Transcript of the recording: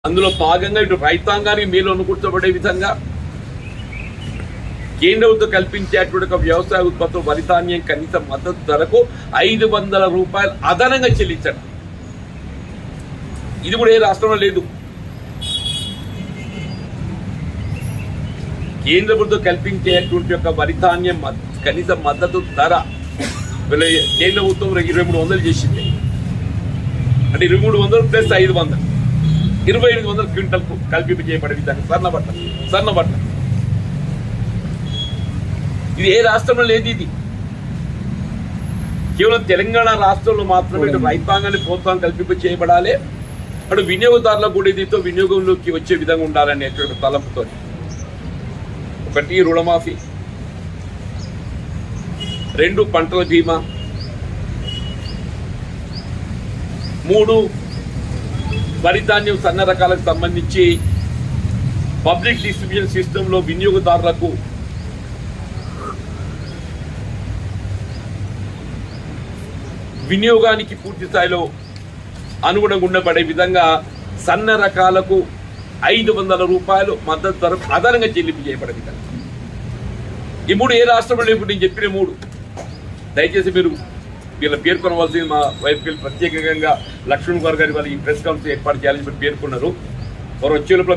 అందులో భాగంగా ఇటు రైతాంగానికి మేలు అనుకూర్చబడే విధంగా కేంద్ర ప్రభుత్వం కల్పించేటువంటి ఒక వ్యవసాయ ఉత్పత్తులు వరి ధాన్యం కనీస మద్దతు ధరకు 500 రూపాయలు అదనంగా చెల్లించడం. ఇది కూడా ఏ రాష్ట్రంలో లేదు. కేంద్ర ప్రభుత్వం కల్పించేటువంటి ఒక వరి ధాన్యం కనీస మద్దతు ధర కేంద్ర ప్రభుత్వం 2300 చేసింది. అంటే 2300 ప్లస్ 500 2800 క్వింటల్కు కల్పింపు చేయబడే విధంగా సన్నబట్ట ఇది ఏ రాష్ట్రంలో లేదు. ఇది కేవలం తెలంగాణ రాష్ట్రంలో మాత్రమే ఇటు రైతాంగాన్ని ప్రోత్సాహం కల్పింపు చేయబడాలి, అటు వినియోగదారులకు కూడా దీంతో వినియోగంలోకి వచ్చే విధంగా ఉండాలనేటువంటి తలంపుతో 1 రుణమాఫీ, 2 పంటల బీమా, 3 వరి ధాన్యం సన్న రకాలకు సంబంధించి పబ్లిక్ డిస్ట్రిబ్యూషన్ సిస్టంలో వినియోగదారులకు వినియోగానికి పూర్తి స్థాయిలో అనుగుణంగా ఉండబడే విధంగా సన్న రకాలకు 500 రూపాయలు మద్దతు ధరకు అదనంగా చెల్లింపు చేయబడే విధంగా. ఈ 3 ఏ రాష్ట్రంలో ఇప్పుడు నేను చెప్పిన 3 దయచేసి మీరు వీళ్ళ పేర్కొనవలసింది. మా వైపు ప్రత్యేకంగా లక్ష్మణ్ గారు వాళ్ళు ఈ ప్రెస్ కాన్ఫరెన్స్ ఏర్పాటు చేయాలని పేర్కొన్నారు. వారు వచ్చే లోపల